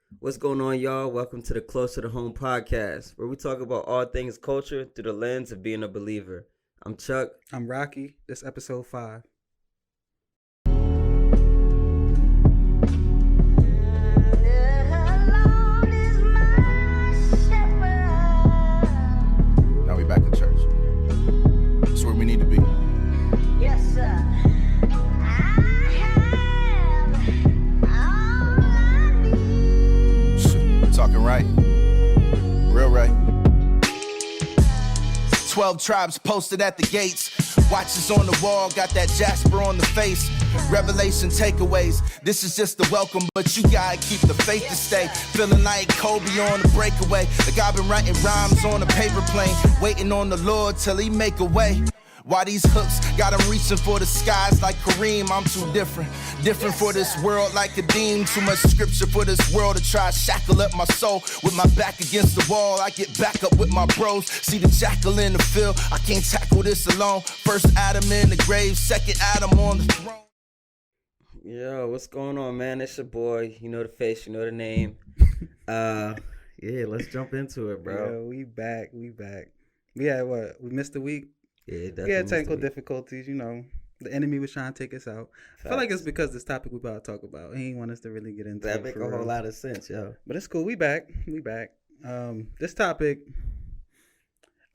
What's going on, y'all? Welcome to the Closer to Home podcast, where we talk about all things culture through the lens of being a believer. I'm Chuck. I'm Rocky. This episode 5. Now we back in church. That's where we need to be. Yes, sir. I have all I need. Shit, talking right. Real right. 12 tribes posted at the gates. Watches on the wall, got that Jasper on the face. Revelation takeaways. This is just the welcome, but you gotta keep the faith to stay. Feeling like Kobe on the breakaway. Like I've been writing rhymes on a paper plane. Waiting on the Lord till he make a way. Why these hooks got him reaching for the skies like Kareem? I'm too different. Different for this world like Kadeem. Too much scripture for this world to try to shackle up my soul. With my back against the wall, I get back up with my bros. See the jackal in the field, I can't tackle this alone. First Adam in the grave, second Adam on the throne. Yo, what's going on, man? It's your boy. You know the face, you know the name. Yeah, let's jump into it, bro. Yo, we back. We had what? We missed a week. Yeah, definitely. We had technical difficulties, The enemy was trying to take us out. I feel like it's because this topic we about to talk about. He ain't want us to really get into That it. make for a whole real. lot of sense, yo. But it's cool. We back. This topic,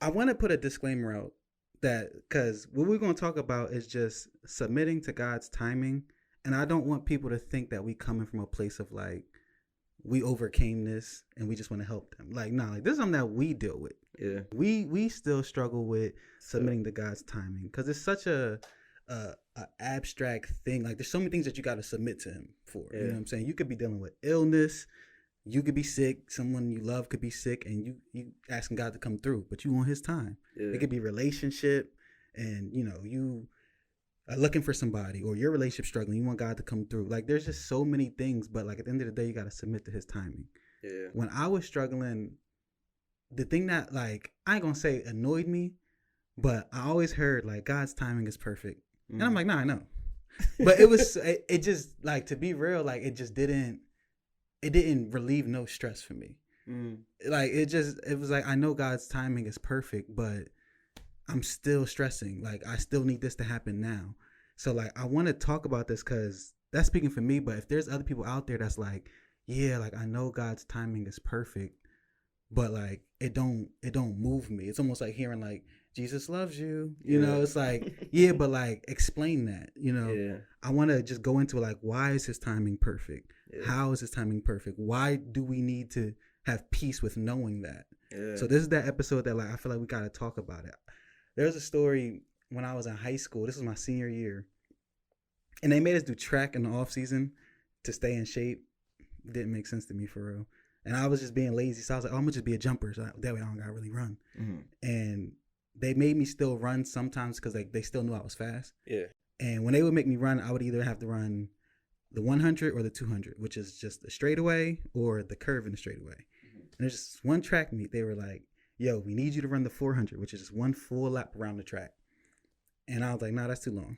I want to put a disclaimer out that because what we're going to talk about is just submitting to God's timing. And I don't want people to think that we coming from a place of like, we overcame this and we just want to help them. Like, nah, like this is something that we deal with. Yeah. We still struggle with submitting to God's timing because it's such a abstract thing. Like there's so many things that you got to submit to him for. Yeah. You know what I'm saying? You could be dealing with illness, you could be sick, someone you love could be sick, and you asking God to come through, but you want his time. Yeah. It could be relationship, and you are looking for somebody, or your relationship struggling, you want God to come through. Like there's just so many things, but like at the end of the day, you got to submit to his timing. Yeah. When I was struggling, the thing that like I ain't gonna say annoyed me, but I always heard like God's timing is perfect, and I'm like, nah, I know, but it just like, to be real, like it didn't relieve no stress for me. Like it was like, I know God's timing is perfect, but I'm still stressing. Like I still need this to happen now. So like I want to talk about this because that's speaking for me. But if there's other people out there that's like, yeah, like I know God's timing is perfect, but like it don't move me. It's almost like hearing like Jesus loves you. You know, it's like, yeah, but like explain that. Yeah. I want to just go into like, why is his timing perfect? Yeah. How is his timing perfect? Why do we need to have peace with knowing that? Yeah. So this is that episode that like I feel like we got to talk about it. There's a story when I was in high school. This was my senior year. And they made us do track in the off season to stay in shape. It didn't make sense to me for real. And I was just being lazy. So I was like, oh, I'm going to just be a jumper. So that way I don't got to really run. Mm-hmm. And they made me still run sometimes because they still knew I was fast. Yeah. And when they would make me run, I would either have to run the 100 or the 200, which is just the straightaway or the curve in the straightaway. Mm-hmm. And there's just one track meet. They were like, yo, we need you to run the 400, which is just one full lap around the track. And I was like, nah, that's too long.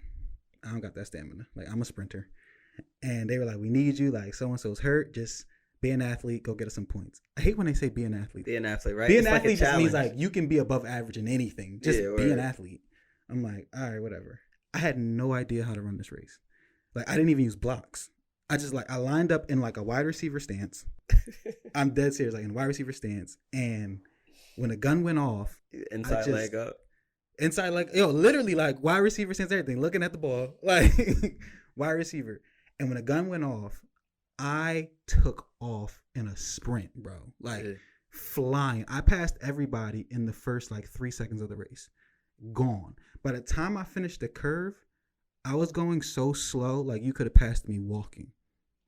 I don't got that stamina. Like, I'm a sprinter. And they were like, we need you. Like, so-and-so's hurt. Just be an athlete. Go get us some points. I hate when they say be an athlete. Be an athlete, right? Be It's an like athlete just means challenge. like you can be above average in anything. Just Yeah, be an word. athlete. I'm like, all right, whatever. I had no idea how to run this race. Like, I didn't even use blocks. I lined up in like a wide receiver stance. I'm dead serious, like in a wide receiver stance. And when the gun went off, Inside leg up. inside, like, literally like wide receiver stance, everything, looking at the ball, like wide receiver. And when the gun went off, I took off in a sprint, bro. Like flying. I passed everybody in the first like 3 seconds of the race. Gone. By the time I finished the curve, I was going so slow, like you could have passed me walking.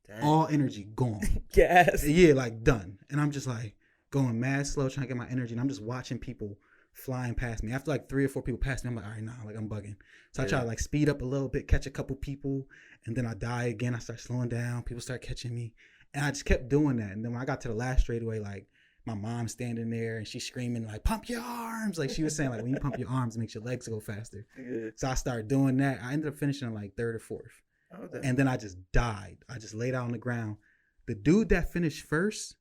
Dang. All energy gone. Gas. Yeah, like done. And I'm just like going mad slow, trying to get my energy. And I'm just watching people flying past me. After like 3 or 4 people passed me, I'm like, all right, nah, like I'm bugging. So I try to like speed up a little bit, catch a couple people, and then I die again. I start slowing down. People start catching me. And I just kept doing that. And then when I got to the last straightaway, like my mom's standing there and she's screaming like, pump your arms. Like she was saying, like when you pump your arms, it makes your legs go faster. Yeah. So I started doing that. I ended up finishing in like 3rd or 4th. Oh, And then I just died. I just laid out on the ground. The dude that finished first,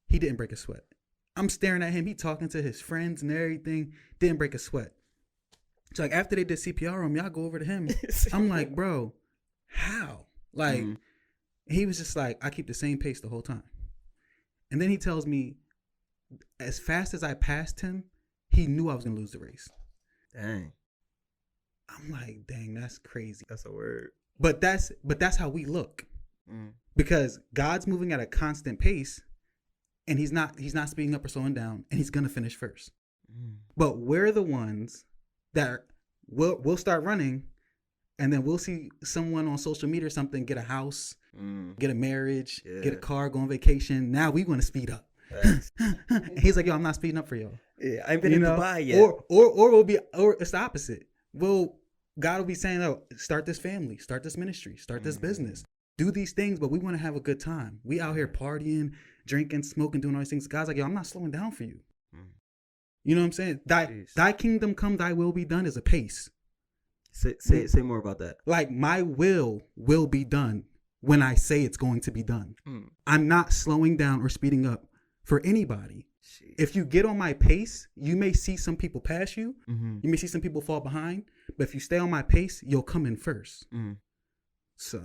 he didn't break a sweat. I'm staring at him. He talking to his friends and everything. Didn't break a sweat. So like after they did CPR on me, I go over to him. I'm like, bro, how? Like, he was just like, I keep the same pace the whole time. And then he tells me, as fast as I passed him, he knew I was gonna lose the race. Dang. I'm like, dang, that's crazy. That's a word. But that's how we look. Because God's moving at a constant pace, and he's not speeding up or slowing down, and he's gonna finish first. But we're the ones that we'll start running, and then we'll see someone on social media or something get a house, get a marriage, get a car, go on vacation. Now we want to speed up. And he's like, yo, I'm not speeding up for y'all. Yeah, I ain't been in Dubai yet. Or it's the opposite. Well, God will be saying, oh, start this family, start this ministry, start this business, do these things, but we want to have a good time. We out here partying, drinking, smoking, doing all these things. God's like, yo, I'm not slowing down for you. You know what I'm saying? Thy kingdom come, thy will be done is a pace. Say more about that. Like, my will be done when I say it's going to be done. I'm not slowing down or speeding up for anybody. Jeez. If you get on my pace, you may see some people pass you. You may see some people fall behind. But if you stay on my pace, you'll come in first. So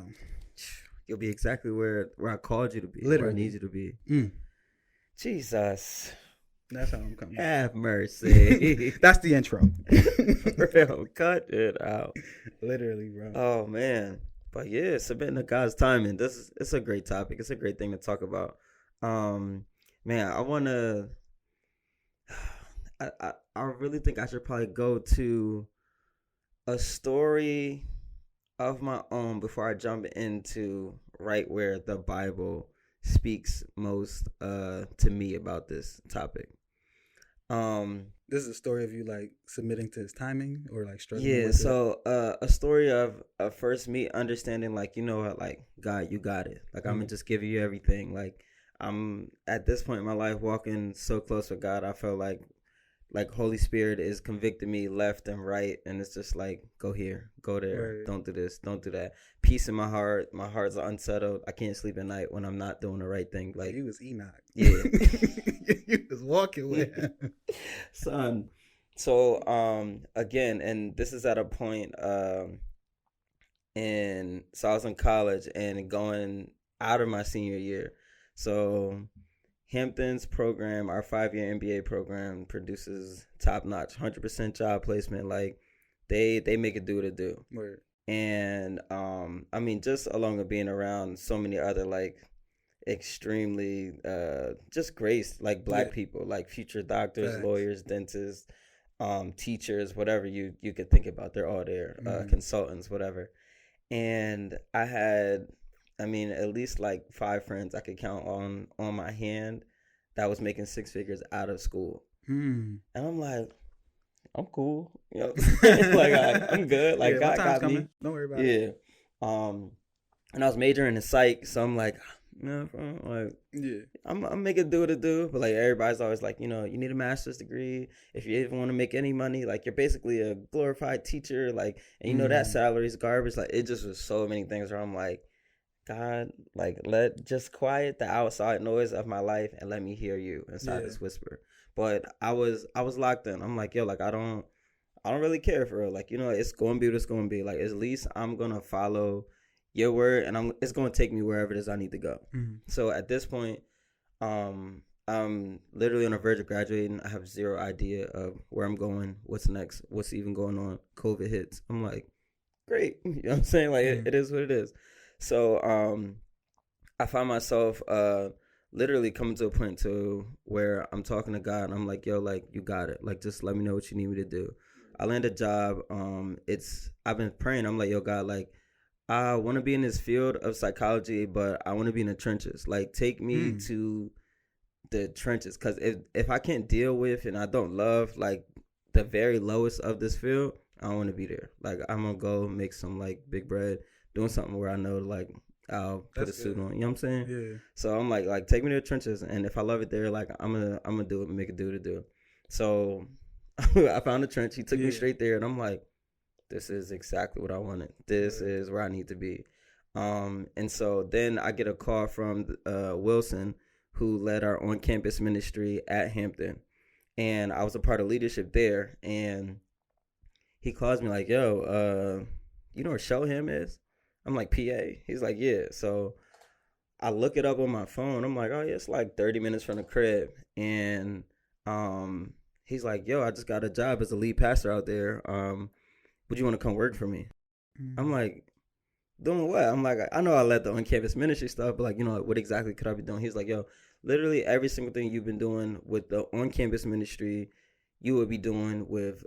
you'll be exactly where I called you to be. Literally. Where I need you to be. Jesus. That's how I'm coming. Have mercy. That's the intro. Real, cut it out. Literally, bro. Oh man. But yeah, submitting to God's timing. It's a great topic. It's a great thing to talk about. Man, I wanna I really think I should probably go to a story of my own before I jump into right where the Bible speaks most to me about this topic. This is a story of you like submitting to his timing or like struggling. Yeah, with so a story of first me understanding, like, you know what, like, God, you got it. Like, I'm gonna just give you everything. Like, I'm at this point in my life walking so close with God. I felt like Holy Spirit is convicting me left and right, and it's just like, go here, go there, Right. don't do this, don't do that. Peace in my heart. My heart's unsettled. I can't sleep at night when I'm not doing the right thing. Like, you was Enoch. Yeah. You was walking with him. son. So again, and this is at a point so I was in college and going out of my senior year. So Hampton's program, our 5-year MBA program, produces top-notch 100% job placement. Like, they make it do what it do. Word. And I mean, just along with being around so many other like extremely just great like black people, like future doctors, Facts. lawyers, dentists, teachers, whatever you could think about, they're all there. Consultants, whatever. And I had, I mean, at least like 5 friends I could count on my hand that was making 6 figures out of school. And I'm like, I'm cool, you know. Like, I'm good. Like, God got me. Don't worry about it. Yeah. And I was majoring in psych, so I'm like, no, like, Yeah. I'm making do what it do. But like, everybody's always like, you know, you need a master's degree if you even want to make any money. Like, you're basically a glorified teacher. Like, and you know that salary's garbage. Like, it just was so many things where I'm like, God, like, just quiet the outside noise of my life and let me hear you inside this whisper. But I was locked in. I'm like, yo, like, I don't really care for real. Like, you know, it's gonna be what it's gonna be. Like, at least I'm gonna follow your word, and it's gonna take me wherever it is I need to go. So at this point, I'm literally on the verge of graduating. I have zero idea of where I'm going, what's next, what's even going on. COVID hits. I'm like, great. You know what I'm saying? Like, it is what it is. So I find myself literally coming to a point to where I'm talking to God and I'm like, yo, like, you got it. Like, just let me know what you need me to do. I land a job. I've been praying. I'm like, yo, God, like, I want to be in this field of psychology, but I want to be in the trenches. Like, take me to the trenches. Because if I can't deal with and I don't love, like, the very lowest of this field, I don't want to be there. Like, I'm going to go make some, like, big bread, doing something where I know, like, I'll put a suit on. You know what I'm saying? Yeah. So I'm like, take me to the trenches, and if I love it there, like, I'm gonna do it and make it do what it do. So I found a trench. He took me straight there, and I'm like, this is exactly what I wanted. This is where I need to be. And so then I get a call from Wilson, who led our on-campus ministry at Hampton, and I was a part of leadership there. And he calls me like, "Yo, you know where Showham is?" I'm like, "PA." He's like, "Yeah." So I look it up on my phone. I'm like, "Oh yeah, it's like 30 minutes from the crib." And he's like, "Yo, I just got a job as a lead pastor out there. Would you want to come work for me?" I'm like, "Doing what?" I'm like, "I know I led the on-campus ministry stuff, but like, you know, what exactly could I be doing?" He's like, "Yo, literally every single thing you've been doing with the on-campus ministry, you would be doing with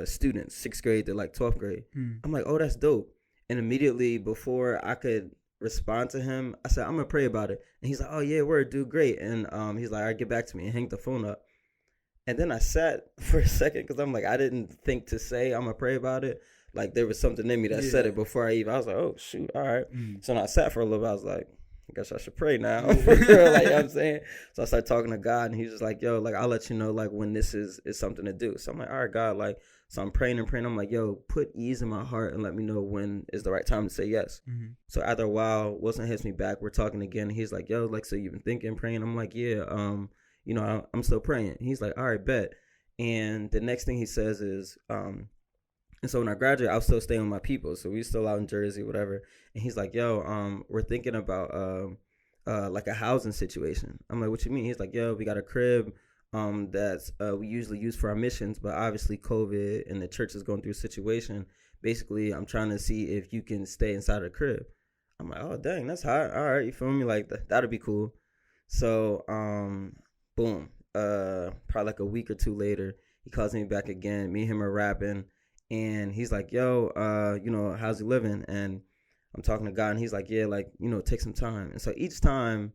students, 6th grade to like 12th grade." I'm like, "Oh, that's dope." And immediately before I could respond to him, I said, "I'm gonna pray about it." And he's like, "Oh yeah, word, dude, great." And he's like, "All right, get back to me," and hang the phone up. And then I sat for a second because I'm like, I didn't think to say I'm gonna pray about it. Like there was something in me that said it before I was like, "Oh shoot, all right." So then I sat for a little bit. I was like, I guess I should pray now. For real, like, you know what I'm saying? So I started talking to God, and he's just like, "Yo, like, I'll let you know, like, when this is something to do." So I'm like, "All right, God," like, so I'm praying and praying. I'm like, "Yo, put ease in my heart and let me know when is the right time to say yes." So after a while, Wilson hits me back. We're talking again. He's like, "Yo, like, so you've been thinking, praying?" I'm like, "Yeah, you know, I'm still praying." He's like, "All right, bet." And the next thing he says is, and so when I graduated, I was still staying with my people. So we were still out in Jersey, whatever. And he's like, "Yo, we're thinking about like a housing situation." I'm like, "What you mean?" He's like, "Yo, we got a crib that's we usually use for our missions, but obviously COVID and the church is going through a situation. Basically, I'm trying to see if you can stay inside of the crib." I'm like, "Oh, dang, that's hot. All right, you feel me? Like, that'd be cool." So, boom. Probably like a week or two later, he calls me back again. Me and him are rapping, and he's like, "Yo, you know, how's he living?" And I'm talking to God, and he's like, "Yeah, like, you know, take some time." And so each time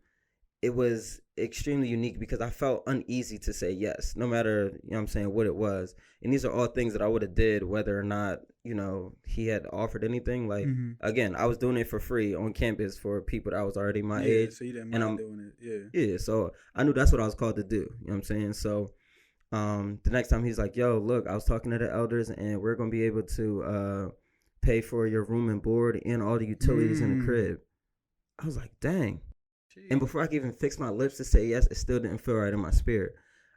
it was extremely unique because I felt uneasy to say yes, no matter, you know what I'm saying, what it was. And these are all things that I would have did whether or not, you know, he had offered anything. Like, again, I was doing it for free on campus for people that was already my age. So you didn't and mind I'm doing it. Yeah, so I knew that's what I was called to do. You know what I'm saying? So the next time he's like, "Yo, look, I was talking to the elders and we're going to be able to pay for your room and board and all the utilities in the crib." I was like, dang. And before I could even fix my lips to say yes, it still didn't feel right in my spirit.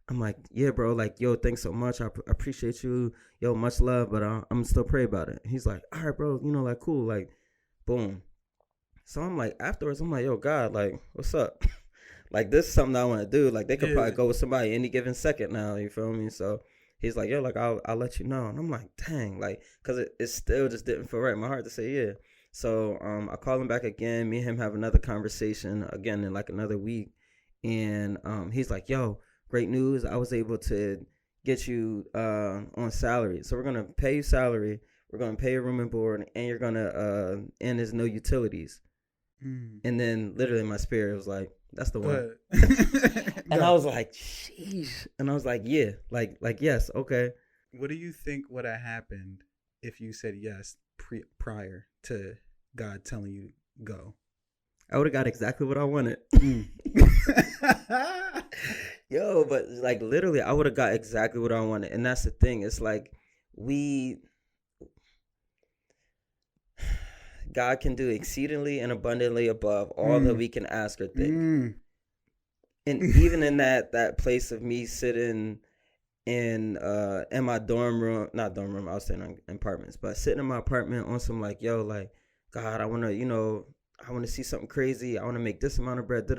I'm like, "Yeah, bro, like, yo, thanks so much. I appreciate you. Yo, much love, but I'm still pray about it." He's like, "All right, bro, you know, like, cool." Like, boom. So I'm like, afterwards, I'm like, "Yo, God, like, what's up?" Like, this is something I want to do. Like, they could probably go with somebody any given second now. You feel me? So he's like, "Yo, like, I'll let you know." And I'm like, dang, like, because it still just didn't feel right in my heart to say yeah. So I call him back again. Me and him have another conversation again in like another week. And he's like, "Yo, great news. I was able to get you on salary. So we're going to pay you salary. We're going to pay your room and board. And you're going to, and there's no utilities." And then literally my spirit was like, "That's the one." And I was like, sheesh. And I was like, yeah, like, yes, okay. What do you think would have happened if you said yes prior to God telling you go? I would have got exactly what I wanted. Yo, but like literally, I would have got exactly what I wanted. And that's the thing. It's like God can do exceedingly and abundantly above all that we can ask or think. And even in that place of me sitting in my dorm room, not dorm room, I was staying in apartments, but sitting in my apartment on some like, "Yo, like, God, I want to, you know, I want to see something crazy. I want to make this amount of bread."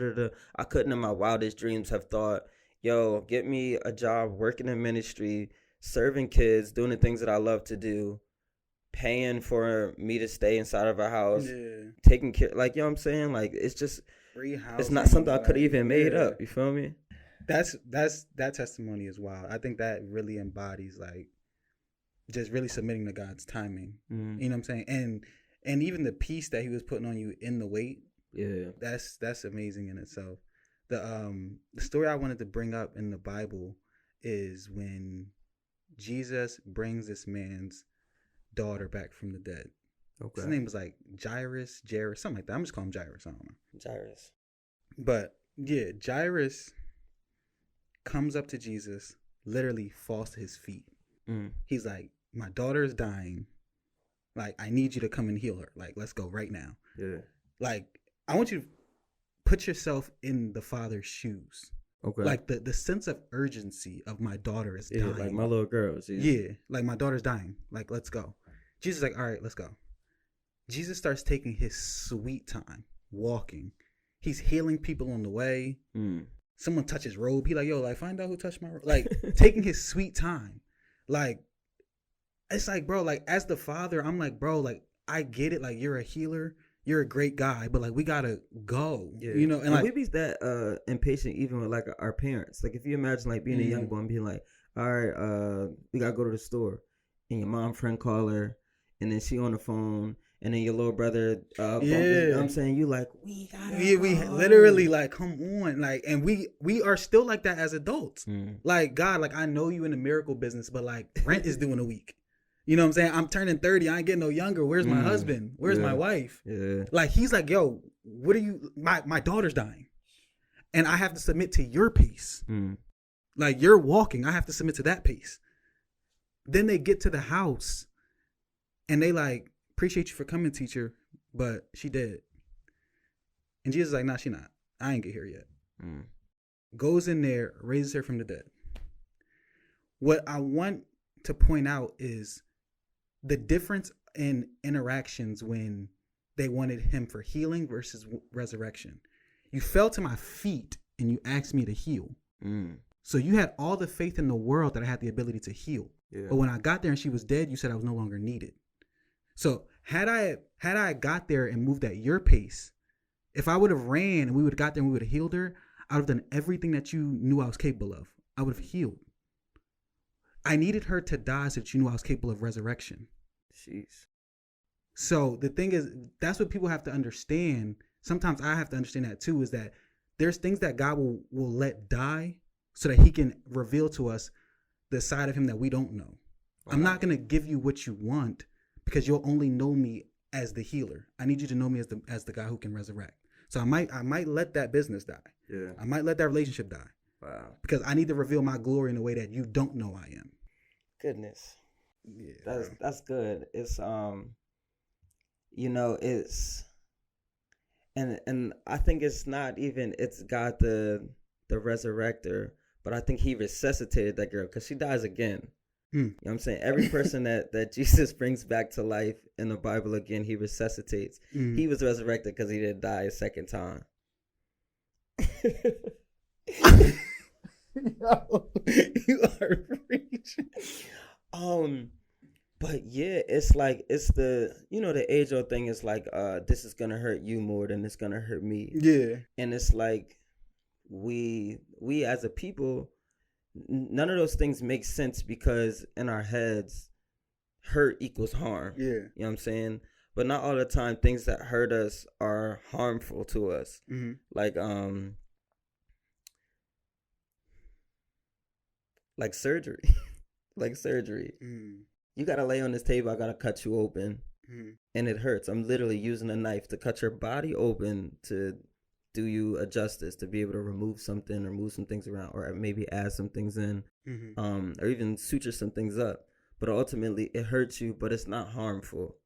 I couldn't in my wildest dreams have thought, "Yo, get me a job working in ministry, serving kids, doing the things that I love to do, paying for me to stay inside of a house, taking care." Like, you know what I'm saying? Like, it's just, it's not something I could have even made up. You feel me? That testimony is wild. I think that really embodies like just really submitting to God's timing. You know what I'm saying? And even the peace that he was putting on you in the wait. Yeah. That's amazing in itself. The story I wanted to bring up in the Bible is when Jesus brings this man's daughter back from the dead. Okay. His name was like Jairus, something like that. I'm just calling him Jairus. I don't know. Jairus. But yeah, Jairus comes up to Jesus, literally falls to his feet. He's like, "My daughter is dying. Like, I need you to come and heal her. Like, let's go right now." Yeah. Like, I want you to put yourself in the father's shoes. Okay. Like the sense of urgency of my daughter is yeah, dying. like my little girl. Yeah, like my daughter's dying. Like, let's go. Jesus is like, all right, let's go. Jesus starts taking his sweet time, walking. He's healing people on the way. Mm. Someone touches his robe. He like, yo, like, find out who touched my robe. Like, taking his sweet time. Like, it's like, bro, like, as the father, I'm like, bro, like, I get it. Like, you're a healer. You're a great guy. But, like, we got to go. Yeah. You know? And like, we be that impatient even with, like, our parents. Like, if you imagine, like, being a young boy and being like, all right, we got to go to the store. And your mom friend call her. And then she on the phone. And then your little brother, you know what I'm saying? You like, we gotta we literally like, come on. Like, and we are still like that as adults. Mm. Like, God, like, I know you in the miracle business, but like, rent is due in a week. You know what I'm saying? I'm turning 30. I ain't getting no younger. Where's my husband? Where's my wife? Yeah. Like, he's like, yo, what are you, my daughter's dying. And I have to submit to your pace. Mm. Like, you're walking. I have to submit to that pace. Then they get to the house and they like, appreciate you for coming, teacher, but she dead. And Jesus is like, nah, she not. I ain't get here yet. Mm. Goes in there, raises her from the dead. What I want to point out is the difference in interactions when they wanted him for healing versus resurrection. You fell to my feet and you asked me to heal. Mm. So you had all the faith in the world that I had the ability to heal. Yeah. But when I got there and she was dead, you said I was no longer needed. So had I got there and moved at your pace, if I would have ran and we would have got there and we would have healed her, I would have done everything that you knew I was capable of. I would have healed. I needed her to die so that you knew I was capable of resurrection. Jeez. So the thing is, that's what people have to understand. Sometimes I have to understand that too, is that there's things that God will let die so that he can reveal to us the side of him that we don't know. Wow. I'm not going to give you what you want, because you'll only know me as the healer. I need you to know me as the guy who can resurrect. So I might let that business die. Yeah. I might let that relationship die. Wow. Because I need to reveal my glory in a way that you don't know I am. Goodness. Yeah. That's good. It's you know, it's and I think it's not even it's God the resurrector, but I think he resuscitated that girl because she dies again. You know what I'm saying? Every person that Jesus brings back to life in the Bible again, he resuscitates. He was resurrected because he didn't die a second time. No, you are preaching. But yeah, it's like it's the the age old thing is like this is gonna hurt you more than it's gonna hurt me. Yeah. And it's like we as a people, none of those things make sense because in our heads, hurt equals harm. Yeah. You know what I'm saying? But not all the time things that hurt us are harmful to us. Mm-hmm. Like surgery. Like surgery. You gotta lay on this table, I gotta cut you open. And it hurts. I'm literally using a knife to cut your body open to do you a justice, to be able to remove something or move some things around, or maybe add some things in, or even suture some things up. But ultimately it hurts you, but it's not harmful.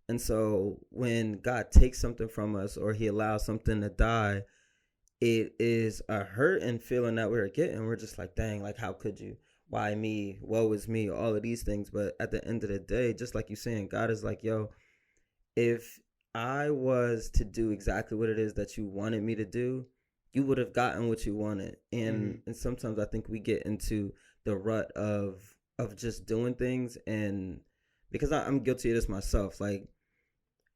And so when God takes something from us or he allows something to die, it is a hurting feeling that we're getting. We're just like, dang, like, how could you? Why me? Woe is me? All of these things. But at the end of the day, just like you're saying, God is like, yo, if I was to do exactly what it is that you wanted me to do, you would have gotten what you wanted. And sometimes I think we get into the rut of just doing things, and because I'm guilty of this myself. Like,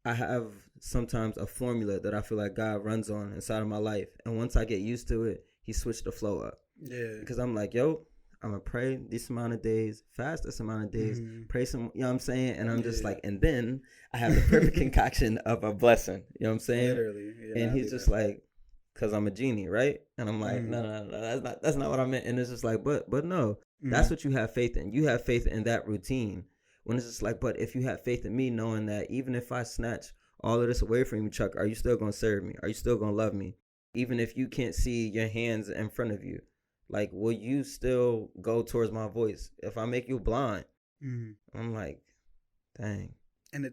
I have sometimes a formula that I feel like God runs on inside of my life, and once I get used to it, he switched the flow up. Yeah. Because I'm like, yo, I'm gonna pray this amount of days, fast this amount of days, pray some, you know what I'm saying? And I'm just like, and then I have the perfect concoction of a blessing, you know what I'm saying? Literally. Yeah, and he's just like, cause I'm a genie, right? And I'm like, no, that's not what I meant. And it's just like, but no, that's what you have faith in. You have faith in that routine. When it's just like, but if you have faith in me, knowing that even if I snatch all of this away from you, Chuck, are you still gonna serve me? Are you still gonna love me? Even if you can't see your hands in front of you. Like, will you still go towards my voice? If I make you blind, I'm like, dang. And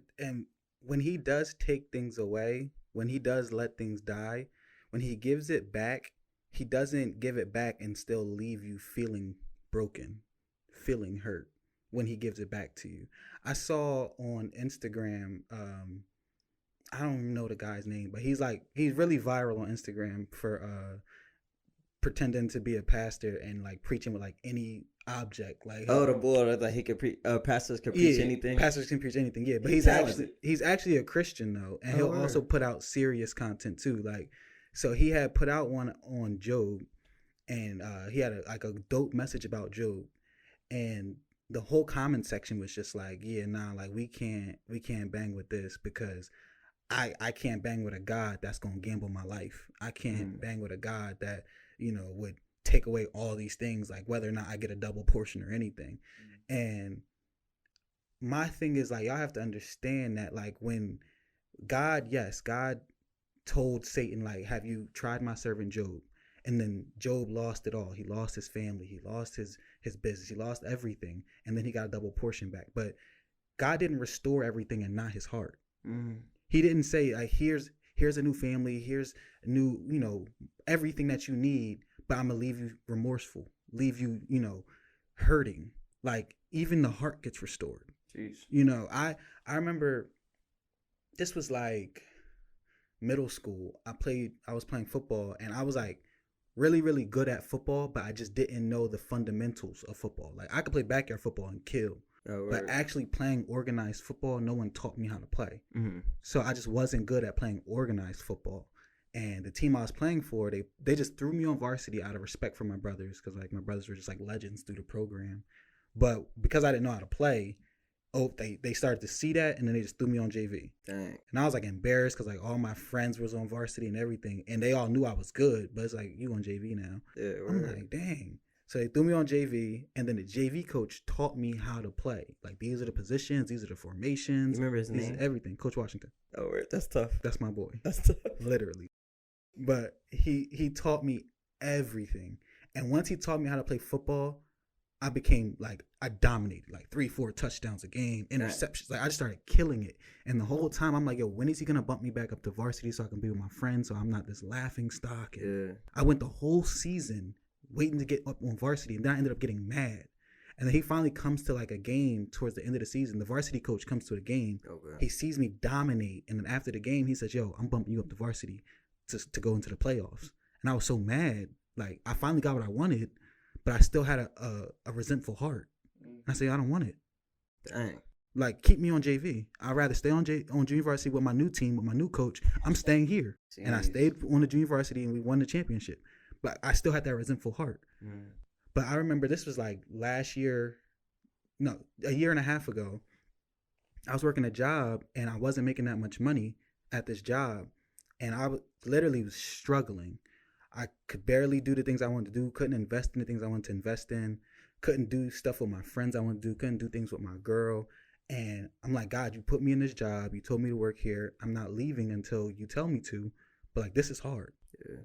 when he does take things away, when he does let things die, when he gives it back, he doesn't give it back and still leave you feeling broken, feeling hurt when he gives it back to you. I saw on Instagram, I don't even know the guy's name, but he's really viral on Instagram for pretending to be a pastor and like preaching with like any object. Like the boy that he could pastors could preach anything. Pastors can preach anything, yeah. But he's actually a Christian though, and he'll also put out serious content too. Like, so he had put out one on Job, and he had a dope message about Job, and the whole comment section was just like, yeah, nah, like we can't bang with this because I can't bang with a God that's gonna gamble my life. I can't bang with a God that, you know, would take away all these things, like whether or not I get a double portion or anything. And my thing is like, y'all have to understand that like when God told Satan, like, have you tried my servant Job? And then Job lost it all. He lost his family. He lost his business. He lost everything. And then he got a double portion back. But God didn't restore everything and not his heart. He didn't say, like, here's a new family. Here's a new, you know, everything that you need. But I'm going to leave you remorseful. Leave you, you know, hurting. Like, even the heart gets restored. Jeez. You know, I remember this was like middle school. I was playing football, and I was like really, really good at football, but I just didn't know the fundamentals of football. Like, I could play backyard football and kill, but actually playing organized football, no one taught me how to play. So I just wasn't good at playing organized football. And the team I was playing for, they just threw me on varsity out of respect for my brothers, because like my brothers were just like legends through the program. But because I didn't know how to play, they started to see that, and then they just threw me on JV. Dang. And I was like embarrassed because like all my friends was on varsity and everything, and they all knew I was good. But it's like, you on JV now? Yeah, I'm like, dang. So they threw me on JV, and then the JV coach taught me how to play. Like, these are the positions, these are the formations. You remember his name? Everything. Coach Washington. Oh, word. That's tough. That's my boy. That's tough. Literally. But he taught me everything. And once he taught me how to play football, I became like, I dominated like 3-4 touchdowns a game, interceptions. Like, I just started killing it. And the whole time I'm like, yo, when is he gonna bump me back up to varsity so I can be with my friends, so I'm not this laughing stock? And I went the whole season waiting to get up on varsity, and then I ended up getting mad. And then he finally comes to like a game towards the end of the season. The varsity coach comes to the game. He sees me dominate, and then after the game, he says, yo, I'm bumping you up to varsity to go into the playoffs. And I was so mad. Like, I finally got what I wanted, but I still had a resentful heart. I say, I don't want it. Dang. Like, keep me on JV. I'd rather stay on junior varsity with my new team, with my new coach. I'm staying here. Jeez. And I stayed on the junior varsity, and we won the championship. But I still had that resentful heart. But I remember this was like a year and a half ago. I was working a job, and I wasn't making that much money at this job. And I literally was struggling. I could barely do the things I wanted to do, couldn't invest in the things I wanted to invest in, couldn't do stuff with my friends I wanted to do, couldn't do things with my girl. And I'm like, God, you put me in this job. You told me to work here. I'm not leaving until you tell me to. But like, this is hard.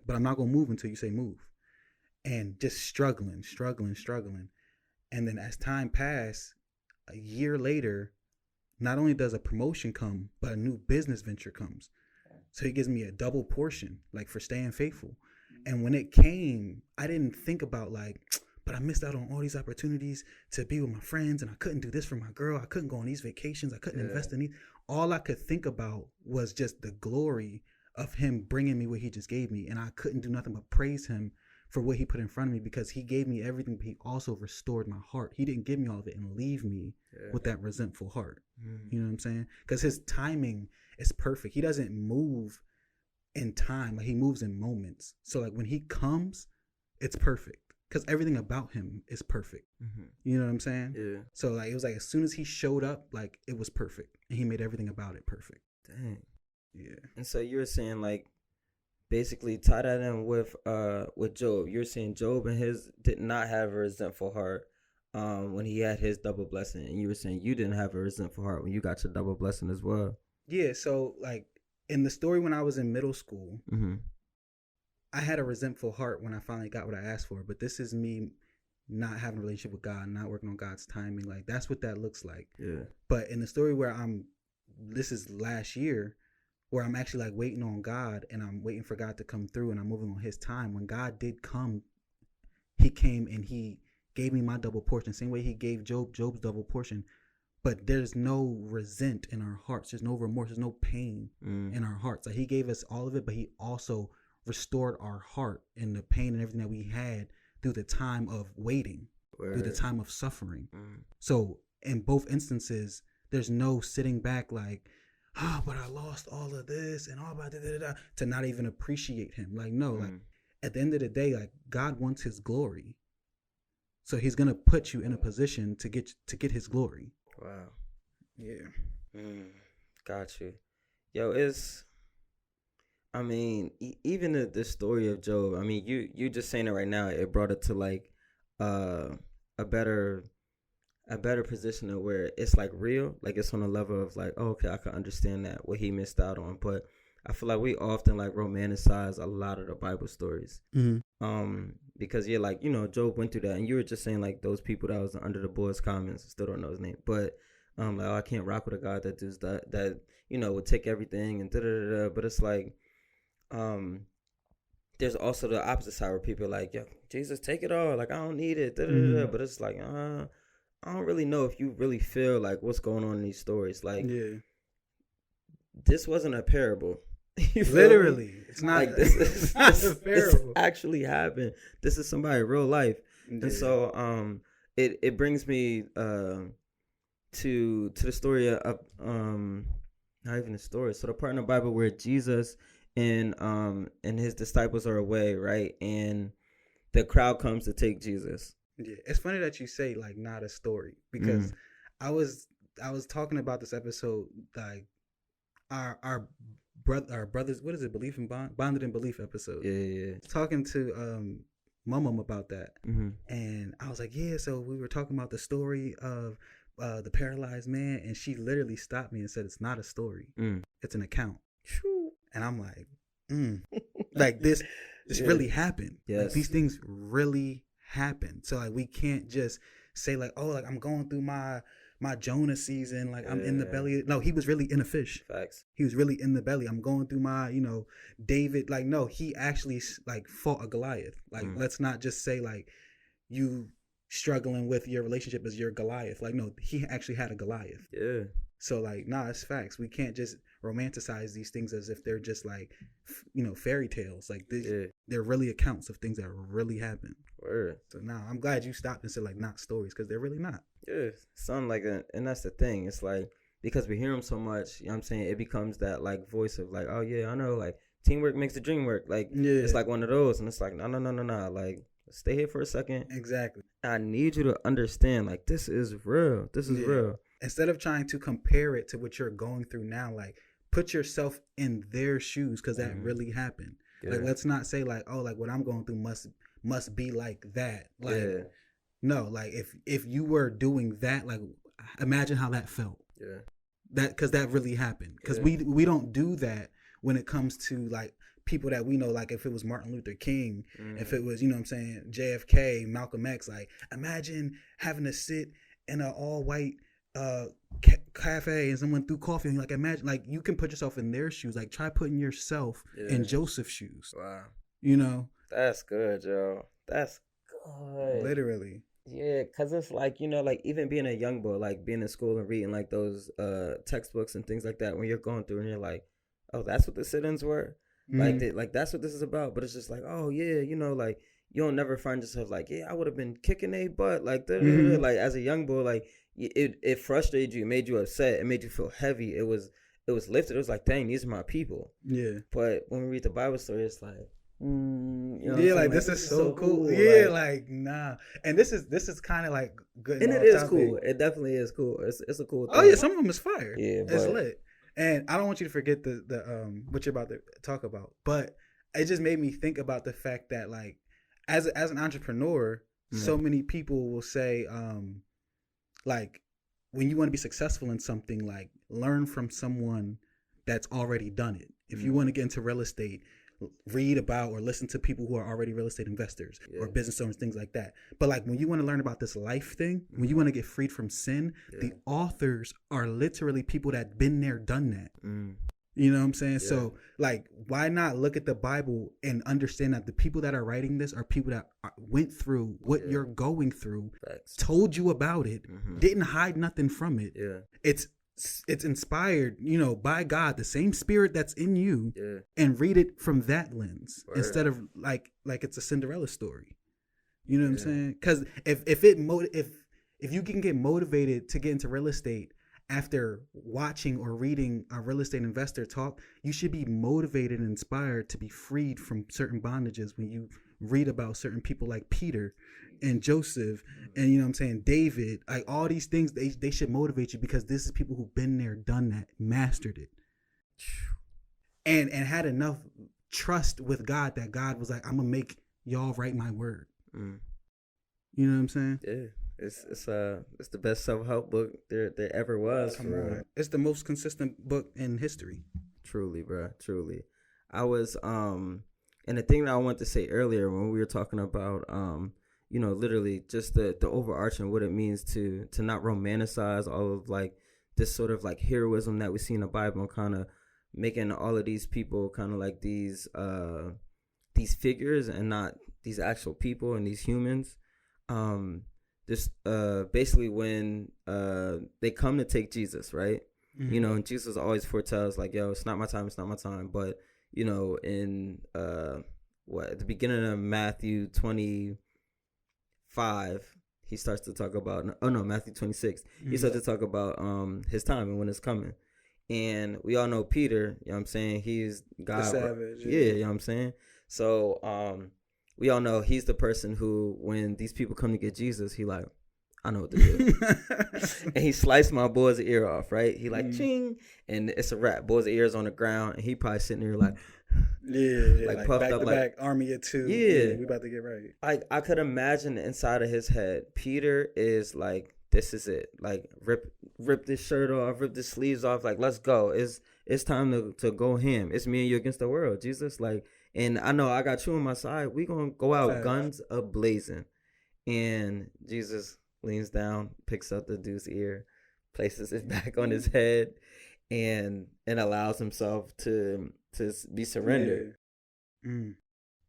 But I'm not going to move until you say move. And just struggling. And then as time passed, a year later, not only does a promotion come, but a new business venture comes. So he gives me a double portion, like, for staying faithful. And when it came, I didn't think about like, but I missed out on all these opportunities to be with my friends, and I couldn't do this for my girl. I couldn't go on these vacations. I couldn't invest in these. All I could think about was just the glory of him bringing me what he just gave me. And I couldn't do nothing but praise him for what he put in front of me, because he gave me everything, but he also restored my heart. He didn't give me all of it and leave me with that resentful heart. You know what I'm saying? Because his timing is perfect. He doesn't move in time. Like, he moves in moments. So like, when he comes, it's perfect, because everything about him is perfect. You know what I'm saying? Yeah. So like, it was like, as soon as he showed up, like, it was perfect, and he made everything about it perfect. Dang. Yeah. And so you were saying, like, basically tie that in with Job. You're saying Job and his did not have a resentful heart when he had his double blessing, and you were saying you didn't have a resentful heart when you got your double blessing as well. Yeah. So like, in the story when I was in middle school, I had a resentful heart when I finally got what I asked for. But this is me not having a relationship with God, not working on God's timing. Like, that's what that looks like. Yeah. But in the story where I'm this is last year where I'm actually like waiting on God, and I'm waiting for God to come through, and I'm moving on his time. When God did come, he came and he gave me my double portion, same way he gave Job's double portion. But there's no resent in our hearts. There's no remorse. There's no pain in our hearts. Like, he gave us all of it, but he also restored our heart and the pain and everything that we had through the time of waiting, through the time of suffering. So in both instances, there's no sitting back like, oh, but I lost all of this and all about to not even appreciate him. Like, no, like at the end of the day, like, God wants his glory. So he's going to put you in a position to get his glory. Wow. Yeah. Got you. Yo, I mean, even the story of Job, I mean, you just saying it right now, it brought it to like a better position of where it's like real, like it's on a level of like, oh, okay, I can understand that, what he missed out on. But I feel like we often like romanticize a lot of the Bible stories. Because you're like, you know, Job went through that, and you were just saying like those people that was under the boys' comments, still don't know his name, but like, oh, I can't rock with a God that does that you know, would take everything and da. But it's like, there's also the opposite side where people are like, yo, Jesus, take it all, like I don't need it, da. But it's like, I don't really know if you really feel like what's going on in these stories. Like, this wasn't a parable. Literally, it's not like this a parable. This actually happened. This is somebody real life. And so it brings me to the story of not even a story. So the part in the Bible where Jesus and his disciples are away, right? And the crowd comes to take Jesus. Yeah, it's funny that you say like not a story, because I was talking about this episode, like our brothers, what is it, belief and bonded in belief episode. Yeah. Talking to mom about that, and I was like, yeah. So we were talking about the story of the paralyzed man, and she literally stopped me and said, "It's not a story. It's an account." And I'm like, like this really happened. Yes. Like, these things really happen. So like, we can't just say like, oh, like I'm going through my Jonah season, like I'm in the belly. No, he was really in a fish. Facts. He was really in the belly. I'm going through my, you know, David. Like, no, he actually like fought a Goliath. Like, let's not just say like you struggling with your relationship as your Goliath. Like, no, he actually had a Goliath. Yeah. So like, nah, it's facts. We can't just romanticize these things as if they're just like, you know, fairy tales. Like, they're really accounts of things that really happened. Word. So now I'm glad you stopped and said like not stories, because they're really not. Yeah, something like that. And that's the thing. It's like, because we hear them so much, you know what I'm saying, it becomes that like voice of like, oh yeah, I know, like teamwork makes the dream work. Like, it's like one of those. And it's like, no. Like, stay here for a second. Exactly. I need you to understand, like, this is real. This is real. Instead of trying to compare it to what you're going through now, like, put yourself in their shoes, because that really happened. Yeah. Like, let's not say like, oh, like what I'm going through must be like that. Like, no, like if you were doing that, like, imagine how that felt. Yeah. That, because that really happened. Because we don't do that when it comes to like people that we know. Like, if it was Martin Luther King, if it was, you know what I'm saying, JFK, Malcolm X, like, imagine having to sit in an all white cafe and someone threw coffee, and like, imagine, like, you can put yourself in their shoes. Like, try putting yourself in Joseph's shoes. Wow. You know? That's good, Joe. That's good. Literally. Yeah, because it's like, you know, like, even being a young boy, like being in school and reading like those textbooks and things like that, when you're going through and you're like, oh, that's what the sit-ins were? Like that's what this is about. But it's just like, oh yeah, you know, like, you don't never find yourself like, yeah, I would have been kicking a butt, like, like, as a young boy, like, it frustrated you, it made you upset, it made you feel heavy. It was lifted. It was like, dang, these are my people. Yeah. But when we read the Bible story, it's like, you know, yeah, like, this is so cool. Yeah, like, nah. And this is kind of like good. And it is cool. It definitely is cool. It's a cool thing. Oh yeah, some of them is fire. Yeah, it's lit. And I don't want you to forget the what you're about to talk about, but it just made me think about the fact that, like, as an entrepreneur, so many people will say, like, when you want to be successful in something, like, learn from someone that's already done it. If you want to get into real estate, read about or listen to people who are already real estate investors or business owners, things like that. But like when you want to learn about this life thing, when you want to get freed from sin, the authors are literally people that been there, done that. You know what I'm saying? So like, why not look at the Bible and understand that the people that are writing this are people that went through what you're going through, told you about it, didn't hide nothing from it. It's inspired, you know, by God, the same spirit that's in you, and read it from that lens instead of like it's a Cinderella story. You know what I'm saying? Because if you can get motivated to get into real estate after watching or reading a real estate investor talk, you should be motivated and inspired to be freed from certain bondages when you read about certain people like Peter and Joseph and, you know what I'm saying, David. Like all these things, they should motivate you because this is people who've been there, done that, mastered it, and had enough trust with God that God was like, I'm gonna make y'all write my word. You know what I'm saying? Yeah. It's the best self-help book there ever was. Come on. It's the most consistent book in history. Truly, bro. Truly. I was and the thing that I wanted to say earlier when we were talking about you know, literally just the overarching what it means to not romanticize all of like this sort of like heroism that we see in the Bible, and kind of making all of these people kind of like these figures and not these actual people and these humans. This basically when they come to take Jesus, right? You know, and Jesus always foretells like, yo, it's not my time, but you know, in at the beginning of Matthew 25, he starts to talk about Matthew 26, he starts to talk about his time and when it's coming. And we all know Peter, you know what I'm saying, he's God, the savage, you know what I'm saying. So we all know he's the person who, when these people come to get Jesus, he like, I know what to do. And he sliced my boy's ear off, right? He like, ching, and it's a wrap. Boy's ear's on the ground, and he probably sitting there like, like puffed up, like army of two. We about to get right. Like I could imagine inside of his head, Peter is like, this is it. Like rip this shirt off, rip the sleeves off. Like, let's go. It's time to go ham. It's me and you against the world, Jesus. Like, and I know I got you on my side. We gonna go out guns a-blazing. And Jesus leans down, picks up the dude's ear, places it back on his head, and allows himself to be surrendered.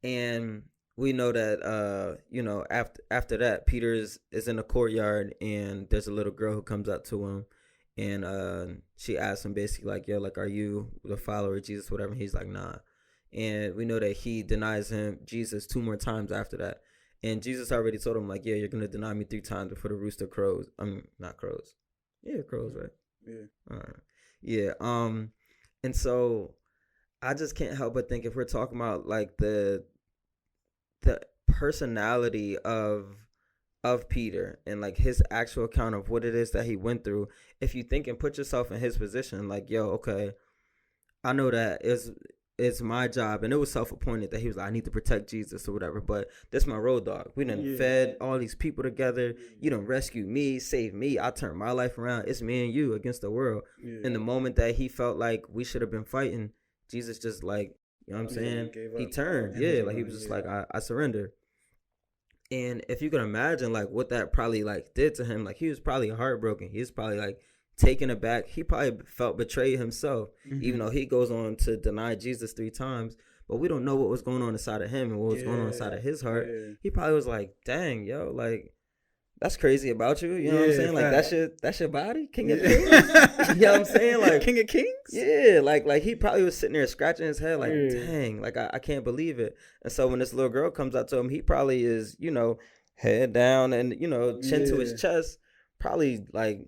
And we know that you know, after that, Peter is in the courtyard, and there's a little girl who comes up to him, and she asks him basically like, yo, like, are you the follower of Jesus, whatever? And he's like, nah. And we know that he denies him Jesus 2 more times after that. And Jesus already told him like, yeah, you're gonna deny me 3 times before the rooster crows. Not crows. Yeah, crows, right? Yeah. All right. Yeah. And so I just can't help but think, if we're talking about like the personality of Peter and like his actual account of what it is that he went through, if you think and put yourself in his position, like, yo, okay, I know that it's my job, and it was self-appointed that he was like, I need to protect Jesus or whatever, but this my road dog. We done fed all these people together. You done rescued me, saved me. I turned my life around. It's me and you against the world. In the moment that he felt like we should have been fighting, Jesus just like, you know what I'm saying? He turned. Like he was just like, I surrender. And if you can imagine like what that probably like did to him, like he was probably heartbroken. He was probably like taken aback. He probably felt betrayed himself, even though he goes on to deny Jesus 3 times. But we don't know what was going on inside of him and what was going on inside of his heart. He probably was like, dang, yo, like, that's crazy about you. You know what I'm saying? Like, that's your body? King of Kings? You know what I'm saying? Like, King of Kings? Yeah, like he probably was sitting there scratching his head like, dang, like I can't believe it. And so when this little girl comes up to him, he probably is, you know, head down and, you know, chin to his chest, probably like,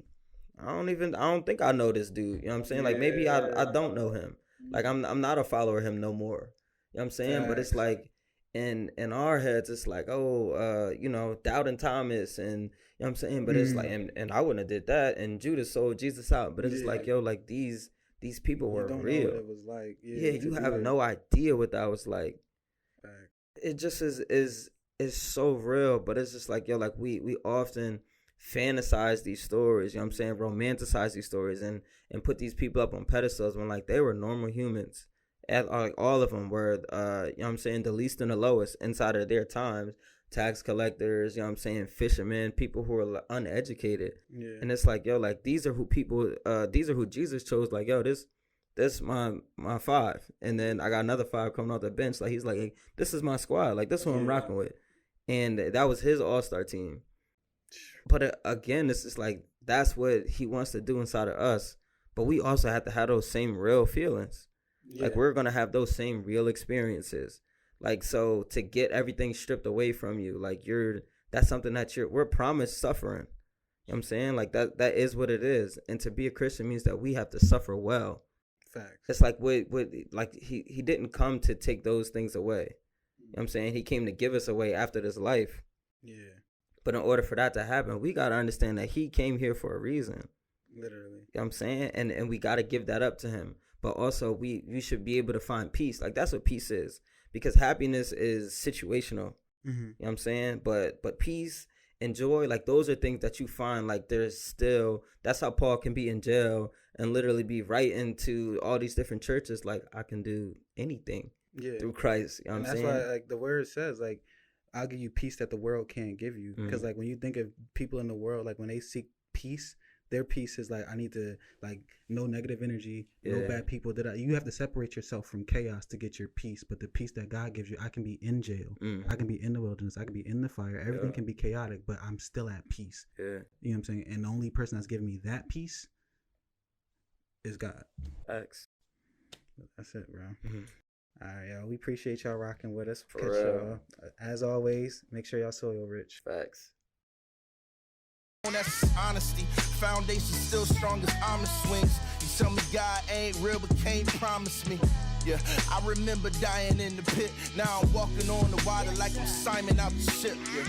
I don't think I know this dude. You know what I'm saying? Like, maybe I don't know him. Like, I'm not a follower of him no more. You know what I'm saying? But it's like, in our heads, it's like, oh, you know, Doubting Thomas, and, you know what I'm saying? But it's like, and I wouldn't have did that, and Judas sold Jesus out. But it's like, yo, like, these people were real. Know what it was like. You have no idea what that was like. It just is so real. But it's just like, yo, like, we often fantasize these stories, you know what I'm saying, romanticize these stories and put these people up on pedestals when like they were normal humans like all of them were, you know what I'm saying, the least and the lowest inside of their times. Tax collectors, you know what I'm saying, fishermen, people who are uneducated. Yeah. And it's like, yo, like these are who people, these are who Jesus chose. Like, yo, this my 5. And then I got another 5 coming off the bench. Like, he's like, hey, this is my squad. Like, this is who I'm rocking with. And that was his all-star team. But again, this is like, that's what he wants to do inside of us. But we also have to have those same real feelings. Yeah. Like, we're going to have those same real experiences. Like, so to get everything stripped away from you, like, that's something that we're promised suffering. You know what I'm saying? Like, that is what it is. And to be a Christian means that we have to suffer well. Facts. It's like, like he didn't come to take those things away. You know what I'm saying? He came to give us away after this life. Yeah. But in order for that to happen, we got to understand that he came here for a reason. Literally. You know what I'm saying? And we got to give that up to him. But also, we should be able to find peace. Like, that's what peace is. Because happiness is situational. Mm-hmm. You know what I'm saying? But peace and joy, like, those are things that you find, like, there's still, that's how Paul can be in jail and literally be right into all these different churches. Like, I can do anything through Christ. You know what I'm saying? That's why, like, the word says, like, I'll give you peace that the world can't give you. Because, like, when you think of people in the world, like, when they seek peace, their peace is like, I need to, like, no negative energy, no bad people. You have to separate yourself from chaos to get your peace. But the peace that God gives you, I can be in jail, I can be in the wilderness, I can be in the fire. Everything can be chaotic, but I'm still at peace. Yeah. You know what I'm saying? And the only person that's giving me that peace is God. Facts. That's it, bro. Mm-hmm. All right, y'all. We appreciate y'all rocking with us. For real. Y'all. As always, make sure y'all soil rich. Facts. That's honesty. Foundation still strong as armor swings. You tell me God ain't real, but can't promise me. Yeah, I remember dying in the pit. Now I'm walking on the water like I'm Simon out the ship. Yeah.